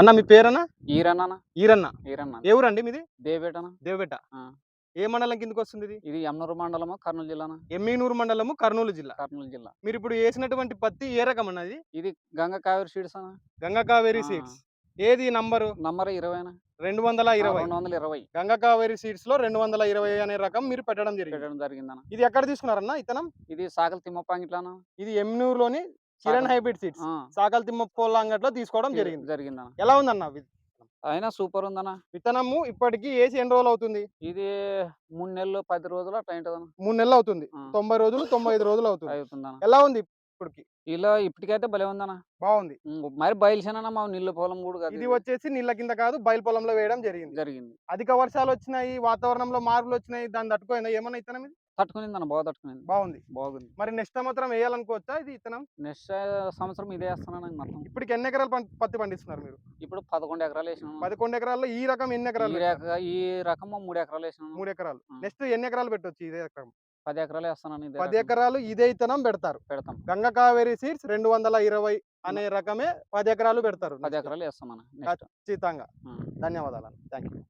అన్న మీ పేరన్నా? ఈరన్న ఈరన్న. ఈరన్న ఏ ఊరండి మీది? దేవేటనా. దేవబెట్ట. ఆ, ఏ మండలం కిందకొస్తుందిది? ఇది యమ్నూరు మండలము, కర్నూలు జిల్లానా. ఎమ్మిగనూరు మండలము, కర్నూలు జిల్లా. కర్నూలు జిల్లా. మీరిప్పుడు ఏసినటువంటి పత్తి ఏ రకమన్న ఇది? ఇది గంగ కావేరి సీడ్స్ అన్న. గంగా కావేరి ఆ, సీడ్స్. ఏది నంబరు? నంబర్ 20 220. 220 గంగా కావేరి సీడ్స్‌లో 220 అనే రకం మీరు పెట్టడం జరిగింది. పెట్టడం జరిగిందన్న. ఇది ఎక్కడ తీసుకున్నారన్న ఇత్తనం? ఇది సాకల తిమ్మప్ప ఇది ఎమ్మిగనూరులోని కిరణ్ సాకల్ హైబ్రిడ్ సీడ్స్. ఆ, సాకల్ తిమ్మప్పోళ్ళ అంగట్లో తీసుకోవడం జరిగింది. జరిగిందన్న. ఎలా ఉందన్న అయినా సూపర్ ఉందన్న. విత్తనము ఇప్పటికి ఏసి ఎన్ని రోజులవుతుంది? ఇది 3 నెలలు 10 రోజులు అట్లా ఉంటదన్న. 3 నెలలవుతుంది. ఆ, 90 రోజులు, 95 రోజులవుతుంది. అవుతుందన్న. ఎలా ఉంది ఇప్పటికి? ఇలా ఇప్పటికైతే భలే ఉందన్న. బావుంది. మరి బయలుసేనన్న మా నీళ్ళ పొలం కూడా కాదు ఇది ఇది. వచ్చేసి నీళ్ళ కింద కాదు, బయలు పొలంలో వేయడం జరిగింది. జరిగింది. అధిక వర్షాలొచ్చినాయి, వాతావరణంలో మార్పులొచ్చినాయి. దాన్ని తట్టుకోయిందా ఏమన్నా ఇత్తనం ఇది? తట్టుకునిందన్న, బాగా తట్టుకునింది. బావుంది. బాగుంది. మరి నెక్స్ట్ సంవత్సరం ఎయ్యాలనుకోవచ్చా ఇది ఇత్తనం? నెక్స్ట్ సంవత్సరం ఇదే ఏస్తానన్న మొత్తం. ఇప్పటికి ఎన్ని ఎకరాలు పత్తి పండిస్తున్నారు మీరు? ఇప్పుడు 11 ఎకరాలు వేసినాను. 11 ఎకరాల్లో ఈ రకం ఎన్ని ఎకరాలు పెట్టారు? ఈ రకము 3 ఎకరాలు వేసినాను. 3 ఎకరాలు. ఆ, నెక్స్ట్ ఎన్ని ఎకరాలు పెట్టొచ్చు ఇదే రకం? 10 ఎకరాలు వేస్తానని ఇదే 10 రకం ఎకరాలు ఇదే ఇత్తనం పెడతారు. పెడతాం. గంగా కావేరి సీడ్స్ 220 అనే రకమే 10 ఎకరాలు పెడతారు. 10 ఎకరాలు వేస్తామన్న నెక్స్ట్. ఖచ్చితంగా. ఆ. ధన్యవాదాలు. థాంక్యూ.